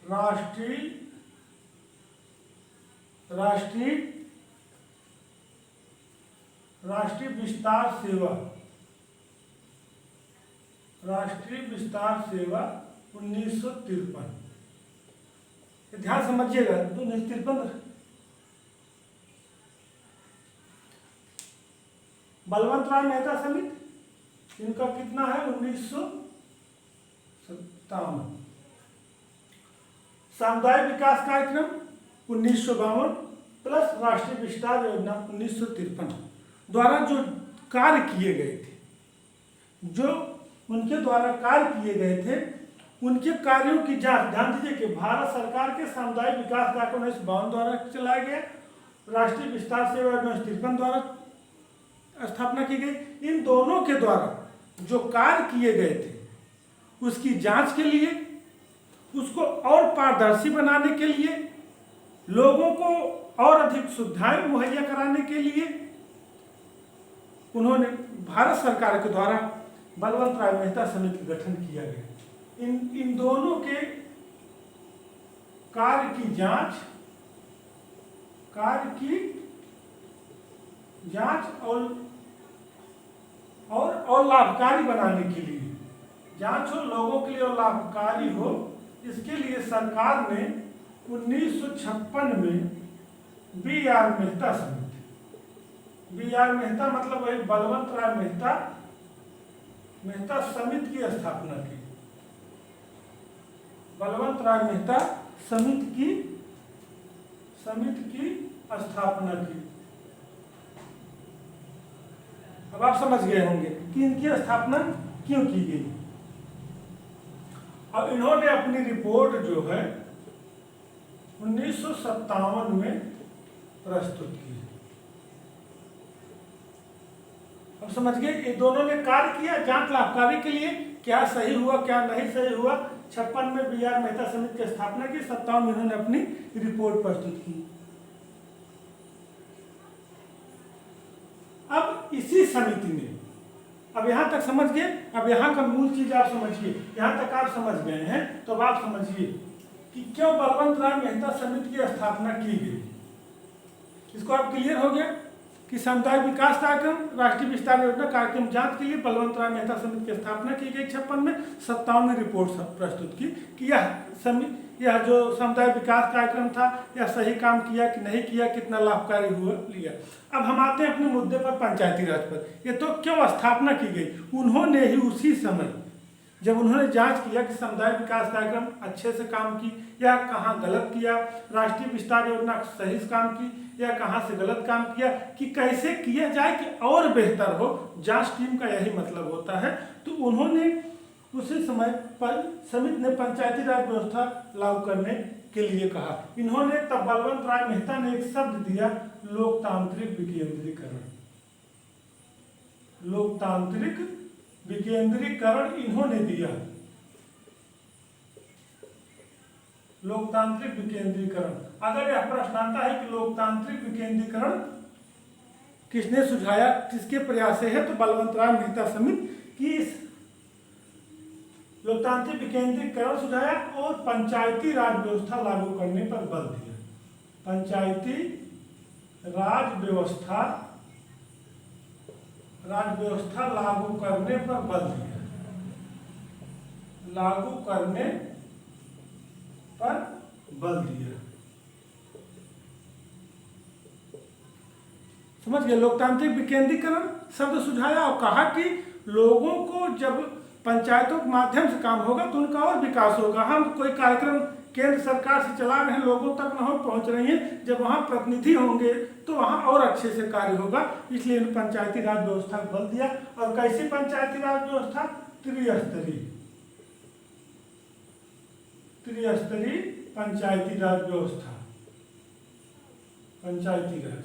राष्ट्रीय विस्तार सेवा 1953। ध्यान समझिएगा, 1953। बलवंत राय मेहता समिति, इनका कितना है? 1957। सामुदायिक विकास कार्यक्रम 1952 प्लस राष्ट्रीय विस्तार योजना 1953 द्वारा जो कार्य किए गए थे, उनके कार्यों की जांच। ध्यान दीजिए कि भारत सरकार के सामुदायिक विकास कार्यक्रम 1952 द्वारा चलाया गया, राष्ट्रीय विस्तार सेवा योजना 1953 द्वारा स्थापना की गई। इन दोनों के द्वारा जो कार्य किए गए थे उसकी जांच के लिए, उसको और पारदर्शी बनाने के लिए, लोगों को और अधिक सुविधाएं मुहैया कराने के लिए उन्होंने भारत सरकार के द्वारा बलवंत राय मेहता समिति का गठन किया गया। इन दोनों के कार्य की जांच और लाभकारी बनाने के लिए, जांच हो लोगों के लिए और लाभकारी हो, इसके लिए सरकार ने 1956 में BR मेहता समिति, BR मेहता मतलब वही बलवंत राय मेहता समिति की स्थापना की। बलवंत राय मेहता समिति की स्थापना की। अब आप समझ गए होंगे कि इनकी स्थापना क्यों की गई। अब इन्होंने अपनी रिपोर्ट जो है 1957 में प्रस्तुत की। अब समझ गए, ये दोनों ने कार्य किया जांच लाभकारी के लिए, क्या सही हुआ क्या नहीं सही हुआ। 56 में BR मेहता समिति की स्थापना की, 57 में इन्होंने अपनी रिपोर्ट प्रस्तुत की। अब इसी समिति ने, अब यहाँ तक समझ गए, अब यहाँ का मूल चीज आप समझिए, यहाँ तक आप समझ गए हैं तो अब आप समझिए कि क्यों बलवंत राय मेहता समिति की स्थापना की गई। इसको आप क्लियर हो गया कि समुदाय विकास कार्यक्रम, राष्ट्रीय विस्तार योजना कार्यक्रम जांच के लिए बलवंत राय मेहता समिति की स्थापना की गई 56 में। 57 रिपोर्ट प्रस्तुत की कि यह जो समुदाय विकास कार्यक्रम था यह सही काम किया कि नहीं किया, कितना लाभकारी हुआ लिया। अब हम आते हैं अपने मुद्दे पर, पंचायती राज पर। ये तो क्यों स्थापना की गई, उन्होंने ही उसी समय जब उन्होंने जांच किया कि समुदाय विकास कार्यक्रम अच्छे से काम की या कहाँ गलत किया, राष्ट्रीय विस्तार योजना सही से काम की या कहाँ से गलत काम किया, कि कैसे किया जाए कि और बेहतर हो। जांच टीम का यही मतलब होता है। तो उन्होंने उसी समय पर समिति ने पंचायती राज व्यवस्था लागू करने के लिए कहा। इन्होंने तब बलवंत राय मेहता ने एक शब्द दिया, लोकतांत्रिक विकेंद्रीकरण। लोकतांत्रिक विकेंद्रीकरण इन्होंने दिया, लोकतांत्रिक विकेंद्रीकरण। अगर यह प्रश्न आता है कि लोकतांत्रिक विकेंद्रीकरण किसने सुझाया, किसके प्रयास से है, तो बलवंत राय मेहता समिति की लोकतांत्रिक विकेंद्रीकरण सुझाया और पंचायती राज व्यवस्था लागू करने पर बल दिया। पंचायती राज व्यवस्था लागू करने पर बल दिया, लागू करने पर बल दिया। समझ गए, लोकतांत्रिक विकेंद्रीकरण शब्द सुझाया और कहा कि लोगों को जब पंचायतों के माध्यम से काम होगा तो उनका और विकास होगा। हम कोई कार्यक्रम केंद्र सरकार से चला रहे हैं, लोगों तक न हो पहुंच रही है, जब वहाँ प्रतिनिधि होंगे तो वहाँ और अच्छे से कार्य होगा। इसलिए पंचायती राज व्यवस्था को बल दिया। और कैसी पंचायती राज व्यवस्था, त्रिस्तरीय पंचायती राज व्यवस्था, पंचायती राज।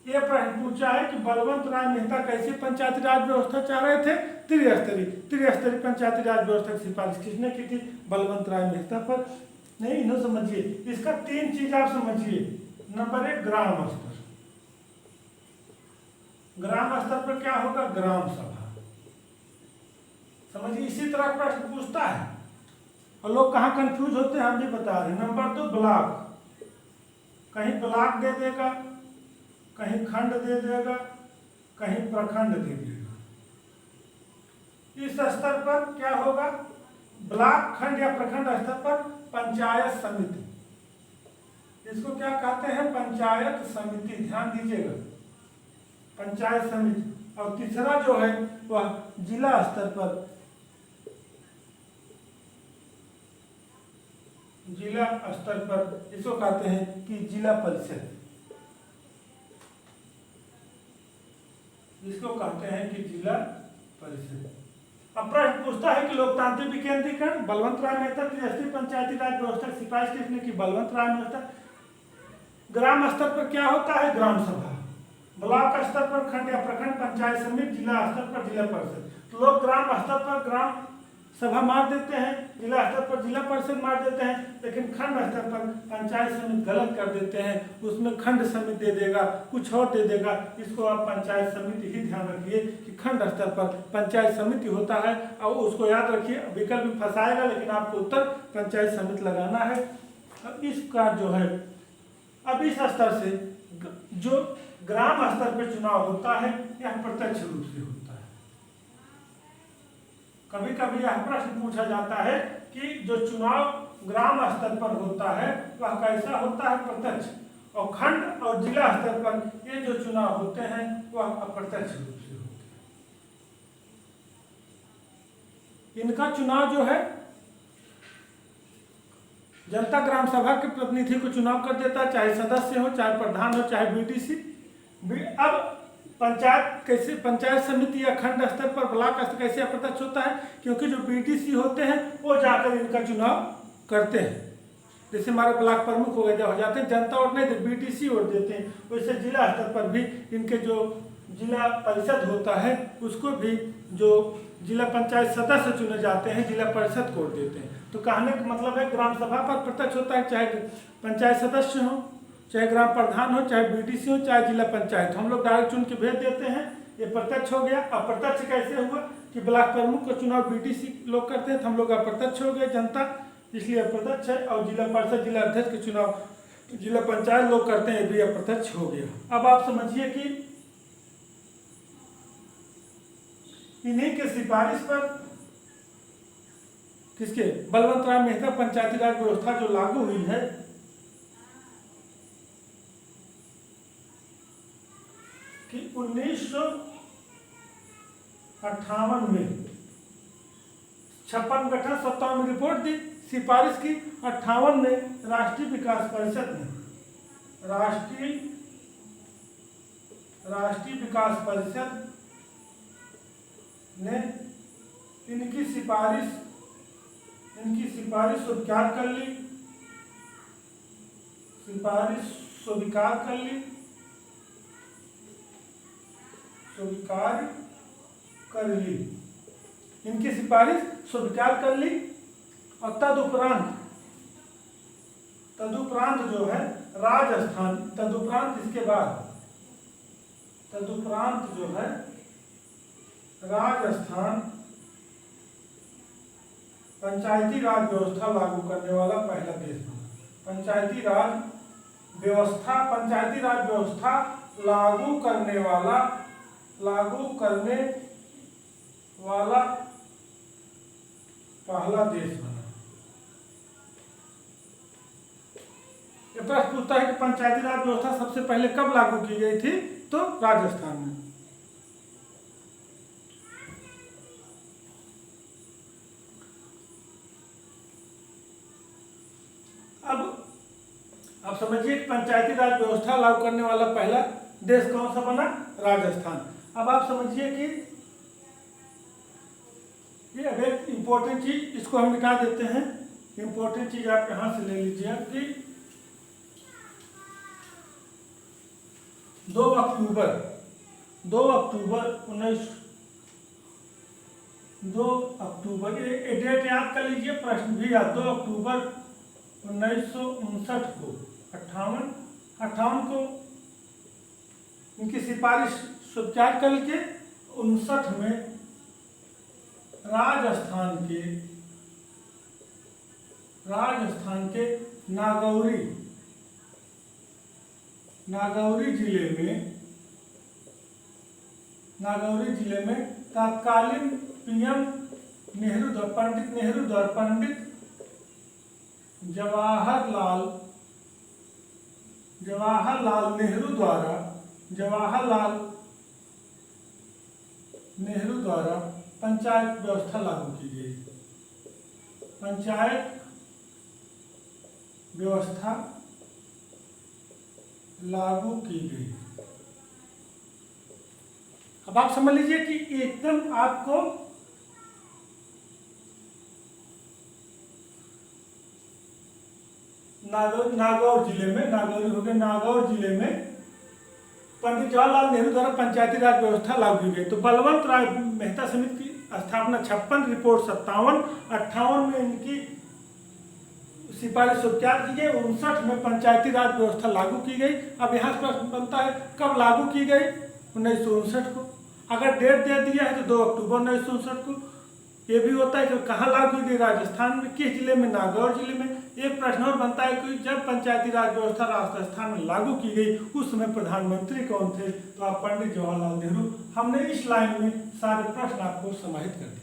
ये प्रश्न पूछा है कि बलवंत राय मेहता कैसी पंचायती राज व्यवस्था चाह रहे थे, त्रिस्तरीय पंचायती राज व्यवस्था की सिफारिश किसने की थी, बलवंत राय मेहता पर। नहीं, इन्हों समझिए, इसका 3 चीज आप समझिए। नंबर 1, ग्राम स्तर। ग्राम स्तर पर क्या होगा, ग्राम सभा। समझिए, इसी तरह प्रश्न पूछता है और लोग कहाँ कंफ्यूज होते हैं हम भी बता रहे हैं। Number 2, block. कहीं ब्लॉक दे देगा, कहीं खंड दे देगा, कहीं प्रखंड दे देगा। इस स्तर पर क्या होगा, ब्लॉक, खंड या प्रखंड स्तर पर पंचायत समिति। इसको क्या कहते हैं, पंचायत समिति। ध्यान दीजिएगा, पंचायत समिति। और तीसरा जो है वह जिला स्तर पर, जिला स्तर पर इसको कहते हैं कि जिला परिषद। इसको कहते हैं कि जिला परिषद। अब प्रश्न पूछता है कि लोकतांत्रिक विकेंद्रीकरण, बलवंत राय मेहता त्रिस्तरीय पंचायती राज व्यवस्था की सिफारिश किसने की, बलवंत राय मेहता। ग्राम स्तर पर क्या होता है, ग्राम सभा। ब्लॉक स्तर पर खंड या प्रखंड पंचायत समिति, जिला स्तर पर जिला परिषद। तो लोग ग्राम स्तर पर ग्राम सभा मार देते हैं, जिला स्तर पर जिला परिषद मार देते हैं, लेकिन खंड स्तर पर पंचायत समिति गलत कर देते हैं, उसमें खंड समिति दे देगा, कुछ और दे देगा। इसको आप पंचायत समिति ही ध्यान रखिए कि खंड स्तर पर पंचायत समिति होता है और उसको याद रखिए। विकल्प भी फंसाएगा लेकिन आपको उत्तर पंचायत समिति लगाना है। अब इसका जो है, अब इस स्तर से जो ग्राम स्तर पर चुनाव होता है यह प्रत्यक्ष रूप से होता है। कभी कभी यह प्रश्न पूछा जाता है कि जो चुनाव ग्राम स्तर पर होता है वह कैसा होता है, प्रत्यक्ष। और खंड और जिला स्तर पर ये जो चुनाव होते हैं वह अप्रत्यक्ष रूप से होते हैं। इनका चुनाव जो है जनता ग्राम सभा के प्रतिनिधि को चुनाव कर देता है, चाहे सदस्य हो, चाहे प्रधान हो, चाहे बीडीसी। अब पंचायत कैसे, पंचायत समिति या खंड स्तर पर, ब्लॉक स्तर कैसे अप्रत्यक्ष होता है, क्योंकि जो बीडीसी होते हैं वो जाकर इनका चुनाव करते हैं। जैसे हमारे ब्लॉक प्रमुख हो जाते हैं, जनता वोट नहीं देती, बीडीसी वोट देते हैं। वैसे जिला स्तर पर भी इनके जो जिला परिषद होता है उसको भी जो जिला पंचायत सदस्य चुने जाते हैं, जिला परिषद को वोट देते हैं। तो कहने का मतलब है ग्राम सभा पर प्रत्यक्ष होता है, चाहे पंचायत सदस्य हो, चाहे ग्राम प्रधान हो, चाहे बीडीसी हो, चाहे जिला पंचायत। हम लोग डायरेक्ट चुन के भेज देते हैं, ये प्रत्यक्ष हो गया। अप्रत्यक्ष कैसे हुआ कि ब्लॉक प्रमुख का चुनाव बीडीसी लोग करते हैं, तो हम लोग अप्रत्यक्ष हो गए जनता, इसलिए अप्रत्यक्ष है। और जिला परिषद जिला अध्यक्ष के चुनाव जिला पंचायत लोग करते हैं, ये भी अप्रत्यक्ष हो गया। अब आप समझिए कि इन्हीं के सिफारिश पर किसके बलवंत राय मेहता पंचायती राज व्यवस्था जो लागू हुई है, कि 1958 में 56 गठन 57 में रिपोर्ट दी, सिफारिश की 58 में राष्ट्रीय विकास परिषद ने इनकी सिफारिश स्वीकार कर ली, इनकी सिफारिश स्वीकार कर ली। और तदुपरांत जो है राजस्थान, इसके बाद जो है राजस्थान पंचायती राज व्यवस्था लागू करने वाला पहला देश बना। पंचायती राज व्यवस्था लागू करने वाला पहला देश बना। ये प्रश्न पूछता है कि पंचायती राज व्यवस्था सबसे पहले कब लागू की गई थी, तो राजस्थान में। अब समझिए कि पंचायती राज व्यवस्था लागू करने वाला पहला देश कौन सा बना, राजस्थान। अब आप समझिए कि ये अब एक इम्पोर्टेंट चीज, इसको हम निकाल देते हैं। इम्पोर्टेंट चीज आप यहां से ले लीजिए कि 2 अक्टूबर 19 ये डेट याद कर लीजिए, प्रश्न भी याद। 2 अक्टूबर 1959 को 58 को इनकी सिफारिश स्वीकार करके 59 में राजस्थान के नागौरी जिले में तत्कालीन पीएम पंडित नेहरू द्वारा पंडित जवाहरलाल नेहरू द्वारा पंचायत व्यवस्था लागू की गई। पंचायत व्यवस्था लागू की गई। अब आप समझ लीजिए कि एकदम आपको नागौर जिले में पंडित जवाहरलाल नेहरू द्वारा पंचायती राज व्यवस्था लागू की गई। तो बलवंत राय मेहता समिति की स्थापना 56 रिपोर्ट 57 58 में इनकी सिफारिश स्वीकार की गई। 59 में पंचायती राज व्यवस्था लागू की गई। अब यहाँ प्रश्न बनता है कब लागू की गई, 1959 को। अगर डेट दे दिया है तो 2 अक्टूबर 1959 को। ये भी होता है कि कहाँ लागू की गई, राजस्थान में, किस जिले में, नागौर जिले में। एक प्रश्न और बनता है कि जब पंचायती राज व्यवस्था राजस्थान में लागू की गई उस समय प्रधानमंत्री कौन थे, तो आप पंडित जवाहरलाल नेहरू। हमने इस लाइन में सारे प्रश्न आपको समाहित कर दिए।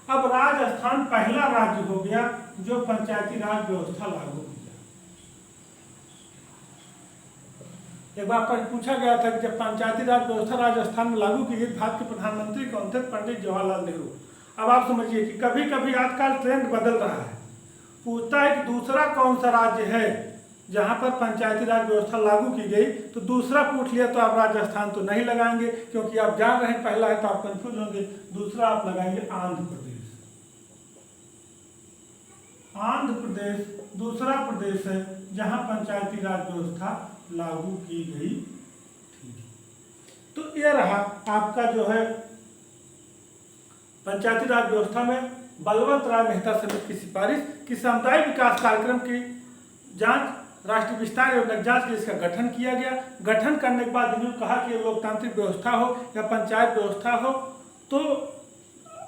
अब राजस्थान पहला राज्य हो गया जो पंचायती राज व्यवस्था लागू किया। एक बार पर पूछा गया था कि जब पंचायती राज व्यवस्था राजस्थान में लागू की गई, भारत के प्रधानमंत्री कौन थे, पंडित जवाहरलाल नेहरू। अब आप समझिए कि कभी कभी आजकल ट्रेंड बदल रहा है, पूछता है कि दूसरा कौन सा राज्य है जहां पर पंचायती राज व्यवस्था लागू की गई, तो दूसरा पूछ लिया तो आप राजस्थान तो नहीं लगाएंगे, क्योंकि आप जान रहे हैं पहला है तो आप कंफ्यूज होंगे। दूसरा आप लगाएंगे आंध्र प्रदेश दूसरा प्रदेश है जहां पंचायती राज व्यवस्था लागू की गई थी। तो ये रहा आपका जो है पंचायती राज व्यवस्था में बलवंत राय मेहता समिति की सिफारिश कि सामुदायिक विकास कार्यक्रम की जांच राष्ट्रीय विस्तार एवं नवजात के लिए इसका गठन किया गया। गठन करने के बाद इन्होंने कहा कि लोकतांत्रिक व्यवस्था हो या पंचायत व्यवस्था हो तो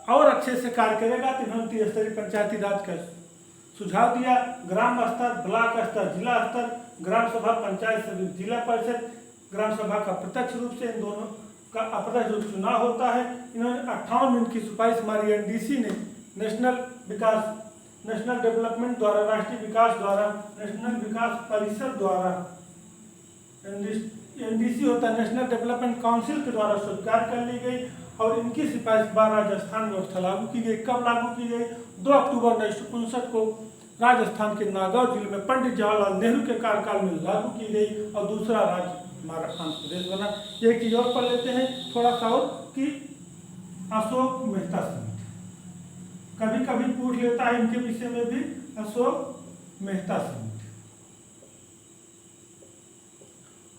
और अच्छे से कार्य करेगा, तो इन्होंने त्रिस्तरीय पंचायती राज का सुझाव दिया। ग्राम स्तर, ब्लॉक स्तर, जिला स्तर, ग्राम सभा, पंचायत समिति, जिला परिषद, ग्राम सभा का प्रत्यक्ष रूप से इन दोनों का अप्रत्यक्ष रूप चुनाव होता है। इन्होंने 58 मिनट की सिफारिश हमारी एनडीसी ने नेशनल डेवलपमेंट द्वारा, राष्ट्रीय विकास द्वारा, नेशनल विकास परिषद द्वारा, एनडीसी होता है नेशनल डेवलपमेंट काउंसिल के द्वारा स्वीकार कर ली गई और इनकी सिफारिश 12 राजस्थान व्यवस्था लागू की गई। कब लागू की गई? 2 अक्टूबर 1959 को राजस्थान के नागौर जिले में पंडित जवाहरलाल नेहरू के कार्यकाल में लागू की गई और दूसरा राज्य हमारा आंध्र प्रदेश बना। एक चीज और पढ़ लेते हैं थोड़ा सा और कि अशोक मेहता समिति कभी कभी पूछ लेता है इनके विषय में भी। अशोक मेहता समिति,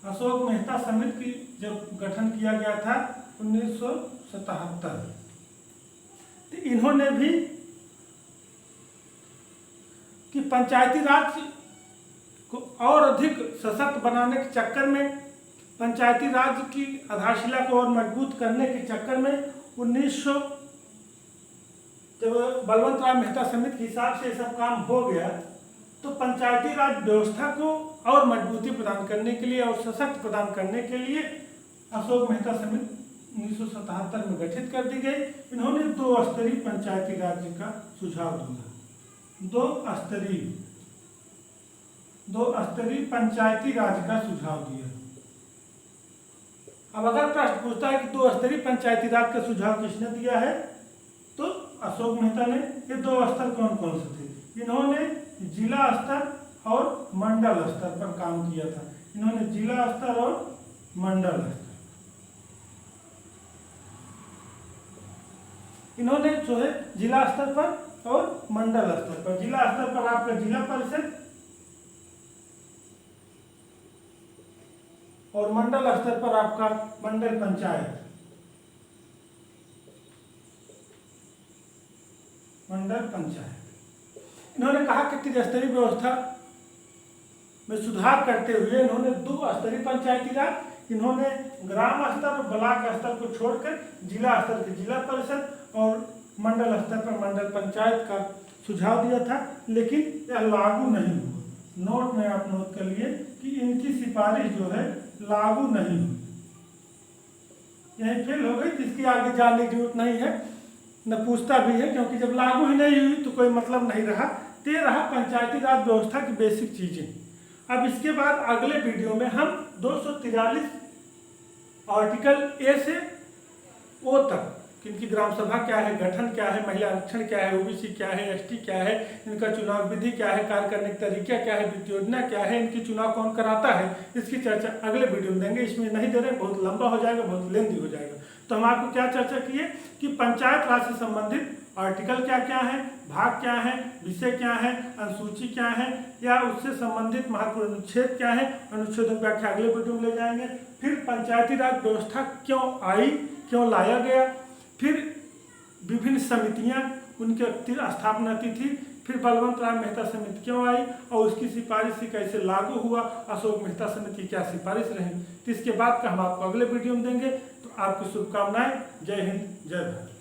अशोक मेहता समिति की जब गठन किया गया था 1977, तो इन्होंने भी कि पंचायती राज को और अधिक सशक्त बनाने के चक्कर में, पंचायती राज की आधारशिला को और मजबूत करने के चक्कर में 1900 जब बलवंत राय मेहता समिति के हिसाब से सब काम हो गया, तो पंचायती राज व्यवस्था को और मजबूती प्रदान करने के लिए और सशक्त प्रदान करने के लिए अशोक मेहता समिति 1977 में गठित कर दी गई। इन्होंने 2 स्तरीय पंचायती राज का सुझाव दिया। 2 स्तरीय पंचायती राज का सुझाव दिया। अब अगर प्रश्न पूछता है कि 2 स्तरीय पंचायती राज का सुझाव किसने दिया है, तो अशोक मेहता ने। ये 2 स्तर कौन कौन से थे? इन्होंने जिला स्तर और मंडल स्तर पर काम किया था। इन्होंने जिला स्तर और मंडल स्तर, इन्होंने जो है जिला स्तर पर और मंडल स्तर पर, जिला स्तर पर आपका जिला परिषद और मंडल स्तर पर आपका मंडल पंचायत, मंडल पंचायत। इन्होंने कहा कि त्रिस्तरीय व्यवस्था में सुधार करते हुए इन्होंने 2 स्तरीय पंचायती राज, इन्होंने ग्राम स्तर और ब्लॉक स्तर को छोड़कर जिला स्तर की जिला परिषद और मंडल स्तर पर मंडल पंचायत का सुझाव दिया था, लेकिन यह लागू नहीं हुआ। नोट में आप नोट कर लिए कि इनकी सिफारिश जो है लागू नहीं हुई, यही फेल हो गई, जिसकी आगे जाने की जरूरत नहीं है, न पूछता भी है, क्योंकि जब लागू ही नहीं हुई तो कोई मतलब नहीं रहा। ते रहा पंचायती राज व्यवस्था की बेसिक चीजें। अब इसके बाद अगले वीडियो में हम 243 आर्टिकल ए से ओ तक, इनकी ग्राम सभा क्या है, गठन क्या है, महिला आरक्षण क्या है, ओबीसी क्या है, एसटी क्या है, इनका चुनाव विधि क्या है, कार्य करने का तरीका क्या है, वित्त योजना क्या है, इनकी चुनाव कौन कराता है, इसकी चर्चा अगले वीडियो में देंगे। इसमें नहीं दे रहे, बहुत लंबा हो जाएगा, बहुत लेंथी हो जाएगा। तो हम आपको क्या चर्चा किए कि पंचायत राज से संबंधित आर्टिकल क्या क्या है, भाग क्या है, विषय क्या है, अनुसूची क्या है, या उससे संबंधित महत्वपूर्ण अनुच्छेद क्या है, अनुच्छेदों की व्याख्या अगले वीडियो में ले जाएंगे। फिर पंचायती राज व्यवस्था क्यों आई, क्यों लाया गया, फिर विभिन्न समितियां, उनके स्थापना तिथि, फिर बलवंत राय मेहता समिति क्यों आई और उसकी सिफारिश से कैसे लागू हुआ, अशोक मेहता समिति की क्या सिफारिश रही। तो इसके बाद का हम आपको अगले वीडियो में देंगे। तो आपकी शुभकामनाएं। जय हिंद, जय भारत।